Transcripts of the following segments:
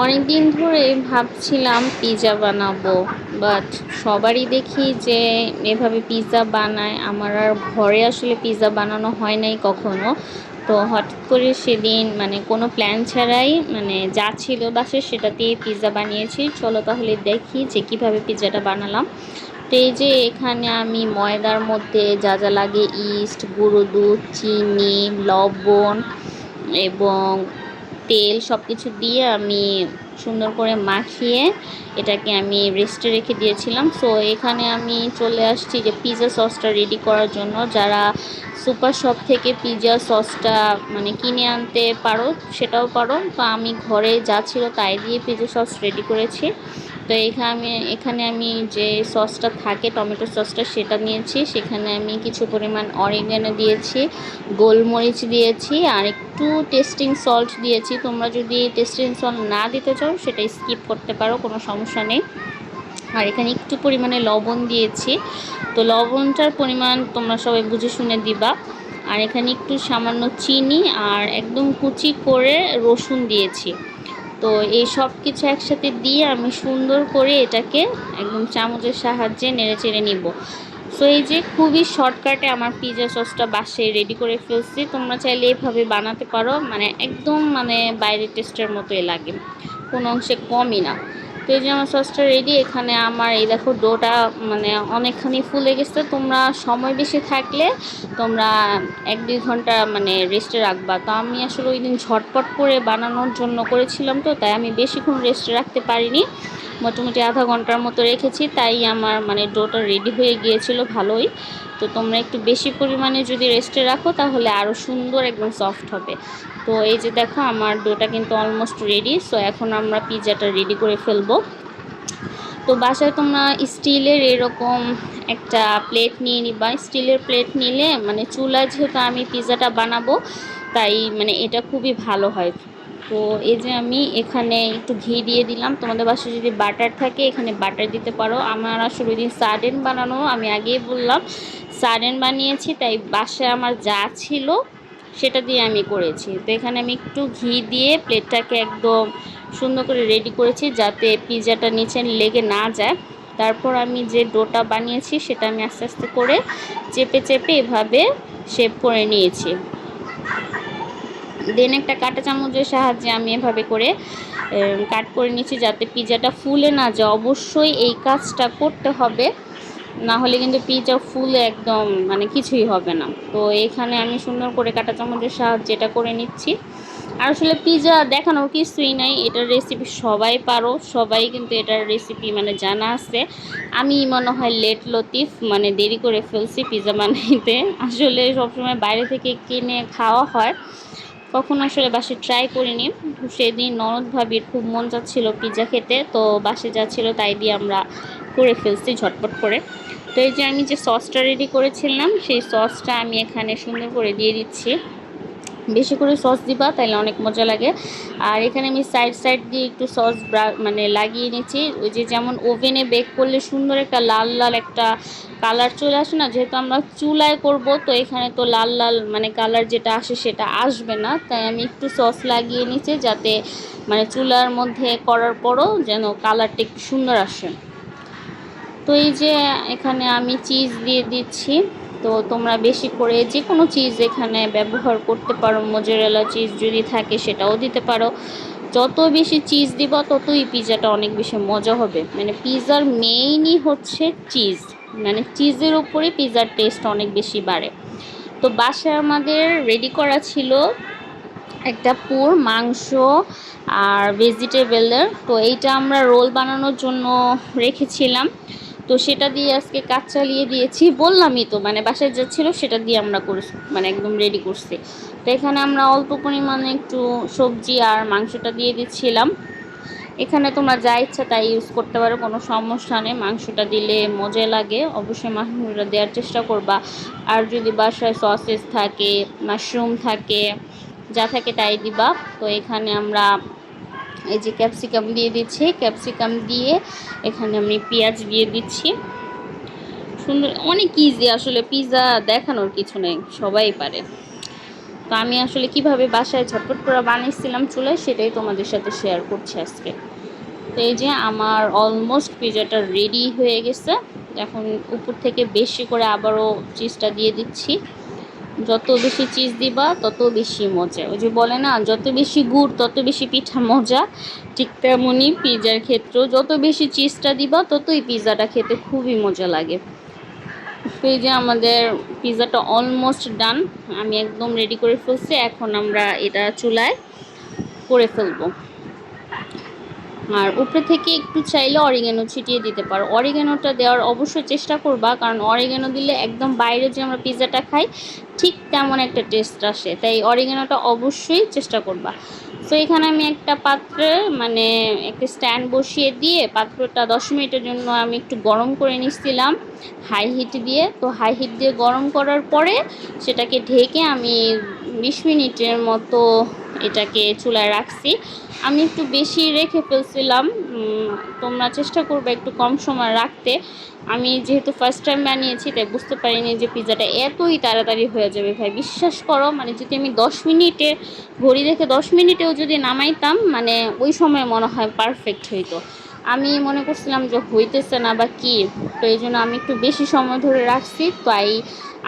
অনেকদিন ধরে ভাবছিলাম পিৎজা বানাবো, বাট সবারই দেখি যে এভাবে পিৎজা বানায়। আমার আর ঘরে আসলে পিৎজা বানানো হয় নাই কখনো। তো হঠাৎ করে সেদিন মানে কোনো প্ল্যান ছাড়াই মানে যা ছিল বাসায় সেটা দিয়ে পিৎজা বানিয়েছি। চলো তাহলে দেখি যে কিভাবে পিৎজাটা বানালাম। তো এই যে এখানে আমি ময়দার মধ্যে যা যা লাগে, ইস্ট, গুঁড়ো দুধ, চিনি, লবণ এবং তেল সব কিছু দিয়ে আমি সুন্দর করে মাখিয়ে এটাকে আমি রেস্টে রেখে দিয়েছিলাম। সো এখানে আমি চলে আসছি যে পিৎজা সসটা রেডি করার জন্য। যারা সুপার শপ থেকে পিৎজা সসটা মানে কিনে আনতে পারো সেটাও পারো, তো আমি ঘরে যা ছিল তাই দিয়ে পিৎজা সস রেডি করেছি। তো এখানে আমি যে সসটা থাকে টমেটো সসটা সেটা নিয়েছি। সেখানে আমি কিছু পরিমাণ অরিগ্যানো দিয়েছি, গোলমরিচ দিয়েছি আর একটু টেস্টিং সল্ট দিয়েছি। তোমরা যদি টেস্টিং সল্ট না দিতে চাও সেটা স্কিপ করতে পারো, কোনো সমস্যা নেই। আর এখানে একটু পরিমাণে লবণ দিয়েছি। তো লবণটার পরিমাণ তোমরা সবাই বুঝে শুনে দিবা। আর এখানে একটু সামান্য চিনি আর একদম কুচি করে রসুন দিয়েছি। তো এই সব কিছু একসাথে দিয়ে আমি সুন্দর করে এটাকে একদম চামচের সাহায্যে নেড়ে চেড়ে নিব। সো এই যে খুবই শর্টকাটে আমার পিৎজা সসটা বাসায় রেডি করে ফেলছি। তোমরা চাইলে এভাবে বানাতে পারো, মানে একদম মানে বাইরের টেস্টের মতোই লাগে, কোনো অংশে কমই না। তো এই যে আমার সসটা রেডি। এখানে আমার এই দেখো ডোটা মানে অনেকখানি ফুলে গেছে। তোমরা সময় বেশি থাকলে তোমরা 1-2 ঘন্টা মানে রেস্টে রাখবা। তো আমি আসলে ওই দিন ঝটপট করে বানানোর জন্য করেছিলাম, তো তাই আমি বেশিক্ষণ রেস্টে রাখতে পারিনি, মোটামুটি আধা ঘন্টার মতো রেখেছি। তাই আমার মানে ডোটা রেডি হয়ে গিয়েছিল ভালোই। তো তোমরা একটু বেশি পরিমাণে যদি রেস্টে রাখো তাহলে আরও সুন্দর একদম সফট হবে। তো এই যে দেখো আমার ডোটা কিন্তু অলমোস্ট রেডি। সো এখন আমরা পিৎজাটা রেডি করে ফেলবো। তো বাসায় তোমরা স্টিলের এরকম একটা প্লেট নিয়ে নিবা। স্টিলের প্লেট নিলে মানে চুলায় যেহেতু আমি পিৎজাটা বানাবো তাই মানে এটা খুবই ভালো হয়। তো এই যে আমি এখানে একটু ঘি দিয়ে দিলাম। তোমাদের বাসায় যদি বাটার থাকে এখানে বাটার দিতে পারো। আমার আসলে ওই দিন সার্ডেন বানানো, আমি আগেই বললাম সার্ডেন বানিয়েছি, তাই বাসায় আমার যা ছিল সেটা দিয়ে আমি করেছি। তো এখানে আমি একটু ঘি দিয়ে প্লেটটাকে একদম সুন্দর করে রেডি করেছি যাতে পিৎজাটা নিচে লেগে না যায়। তারপর আমি যে ডোটা বানিয়েছি সেটা আমি আস্তে আস্তে করে চেপে চেপে এভাবে শেপ করে নিয়েছি। দেন একটা কাঁটা চামচের সাহায্যে আমি এভাবে করে কাট করে নিচ্ছি যাতে পিৎজাটা ফুলে না যায়। অবশ্যই এই কাজটা করতে হবে, না হলে কিন্তু পিৎজা ফুলে একদম মানে কিছুই হবে না। তো এখানে আমি সুন্দর করে কাঁটা চামচের সাহায্যে এটা করে নিচ্ছি। আর আসলে পিৎজা দেখানোর কিছুই নাই, এটার রেসিপি সবাই পারো, সবাই কিন্তু এটার রেসিপি মানে জানা আছে। আমি মনে হয় লেট লতিফ মানে দেরি করে ফেলছি পিৎজা বানাইতে। আসলে সবসময় বাইরে থেকে কিনে খাওয়া হয়, কখনো আসলে বাসে ট্রাই করিনি। সেদিন ননদ ভাবির খুব মন যাচ্ছিল পিৎজা খেতে, তো বাসে যাচ্ছিল তাই দিয়ে আমরা করে ফেলছি ঝটপট করে। তো এই যে আমি যে সসটা রেডি করেছিলাম সেই সসটা আমি এখানে সুন্দর করে দিয়ে দিচ্ছি। বেশি করে সস দিবা তাহলে অনেক মজা লাগে। আর এখানে আমি সাইড সাইড দিয়ে একটু সস মানে লাগিয়ে নিচ্ছি। ওই যে যেমন ওভেনে বেক করলে সুন্দর একটা লাল লাল একটা কালার চলে আসে না, যেহেতু আমরা চুলায় করব তো এখানে তো লাল লাল মানে কালার যেটা আসে সেটা আসবে না, তাই আমি একটু সস লাগিয়ে নিচ্ছি যাতে মানে চুলার মধ্যে করার পরও যেন কালারটা একটু সুন্দর আসে। তো এই যে এখানে আমি চিজ দিয়ে দিচ্ছি। তো তোমরা বেশি করে যে কোনো চিজ এখানে ব্যবহার করতে পারো, মোজারেলা চিজ যদি থাকে সেটাও দিতে পারো। যত বেশি চিজ দিবা ততই পিৎজাটা অনেক বেশি মজা হবে। মানে পিৎজার মেইনই হচ্ছে চিজ, মানে চিজের উপরে পিৎজার টেস্ট অনেক বেশি বাড়ে। তো বাসায় আমাদের রেডি করা ছিল একটা পুর মাংস আর ভেজিটেবলের। তো এইটা আমরা রোল বানানোর জন্য রেখেছিলাম। তো সেটা দিয়ে আজকে কাজ চালিয়ে দিয়েছি, বললামই তো মানে বাসায় যাচ্ছিলো সেটা দিয়ে আমরা করছি মানে একদম রেডি করছি। তো এখানে আমরা অল্প পরিমাণে একটু সবজি আর মাংসটা দিয়ে দিচ্ছিলাম। এখানে তোমরা যা ইচ্ছা তাই ইউজ করতে পারো, কোনো সমস্যা নেই। মাংসটা দিলে মজা লাগে, অবশ্যই মাংসটা দেওয়ার চেষ্টা করবা। আর যদি বাসায় সসেস থাকে, মাশরুম থাকে, যা থাকে তাই দিবা। তো এখানে আমরা এই যে ক্যাপসিকাম দিয়ে দিচ্ছি, ক্যাপসিকাম দিয়ে এখানে আমি পেঁয়াজ দিয়ে দিচ্ছি। সুন্দর অনেক ইজি, আসলে পিৎজা দেখানোর কিছু নেই, সবাই পারে। তো আমি আসলে কিভাবে বাসায় ঝটপট করে বানিয়েছিলাম চুলায় সেটাই তোমাদের সাথে শেয়ার করছি আজকে। তো এই যে আমার অলমোস্ট পিজাটা রেডি হয়ে গেছে। এখন উপর থেকে বেশি করে আবারও চিজটা দিয়ে দিচ্ছি। যত বেশি চিজ দিবা তত বেশি মজা। ওই যে বলে না, যত বেশি গুড় তত বেশি পিঠা মজা, ঠিক তেমনই পিজার ক্ষেত্রেও যত বেশি চিজটা দিবা ততই পিজাটা খেতে খুবই মজা লাগে। তো এই যে আমাদের পিজাটা অলমোস্ট ডান, আমি একদম রেডি করে ফেলছি। এখন আমরা এটা চুলায় করে ফেলবো। আর উপরে থেকে একটু চাইলে অরিগ্যানো ছিটিয়ে দিতে পারো। অরিগ্যানোটা দেওয়ার অবশ্যই চেষ্টা করবা, কারণ অরিগ্যানো দিলে একদম বাইরে যে আমরা পিৎজাটা খাই ঠিক তেমন একটা টেস্ট আসে, তাই অরিগ্যানোটা অবশ্যই চেষ্টা করবা। তো এখানে আমি একটা পাত্রে মানে একটা স্ট্যান্ড বসিয়ে দিয়ে পাত্রটা 10 মিনিটের জন্য আমি একটু গরম করে নিচ্ছিলাম হাই হিট দিয়ে। তো হাই হিট দিয়ে গরম করার পরে সেটাকে ঢেকে আমি 20 মিনিটের মতো এটাকে চুলায় রাখছি। আমি একটু বেশি রেখে ফেলছিলাম, তোমরা চেষ্টা করবে একটু কম সময় রাখতে। আমি যেহেতু ফার্স্ট টাইম বানিয়েছি তাই বুঝতে পারিনি যে পিৎজাটা এতই তাড়াতাড়ি হয়ে যাবে। ভাই বিশ্বাস করো, মানে যদি আমি 10 মিনিটে ঘড়ি দেখে 10 মিনিটেও যদি নামাইতাম মানে ওই সময় মনে হয় পারফেক্ট হইতো। আমি মনে করছিলাম যে হইতেছে না বা কী, তো এই জন্য আমি একটু বেশি সময় ধরে রাখছি। তাই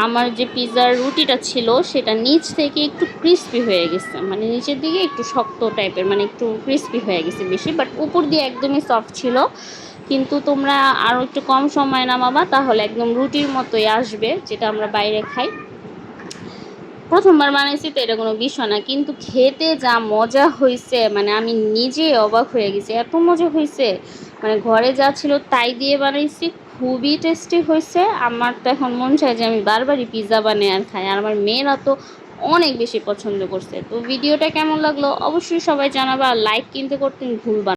আমার যে পিৎজার রুটিটা ছিল সেটা নিচ থেকে একটু ক্রিস্পি হয়ে গেছে, মানে নিচের দিকে একটু শক্ত টাইপের, মানে একটু ক্রিস্পি হয়ে গেছে বেশি, বাট উপর দিয়ে একদমই সফট ছিল। কিন্তু তোমরা আরও একটু কম সময় নামাবা তাহলে একদম রুটির মতোই আসবে, যেটা আমরা বাইরে খাই। প্রথমবার বানাইছি তো এটা কোনো বিষয় না, কিন্তু খেতে যা মজা হয়েছে মানে আমি নিজে অবাক হয়ে গেছি, এত মজা হয়েছে। মানে ঘরে যা ছিল তাই দিয়ে বানাইছি, খুবই টেস্টি হয়েছে। আমার তো এখন মন চায় যে আমি বারবারই পিৎজা বানাই আর খাই, আর আমার মেয়েরা তো অনেক বেশি পছন্দ করছে। তো ভিডিওটা কেমন লাগলো অবশ্যই সবাই জানাবা, লাইক কিন্তু করতে ভুলবা না।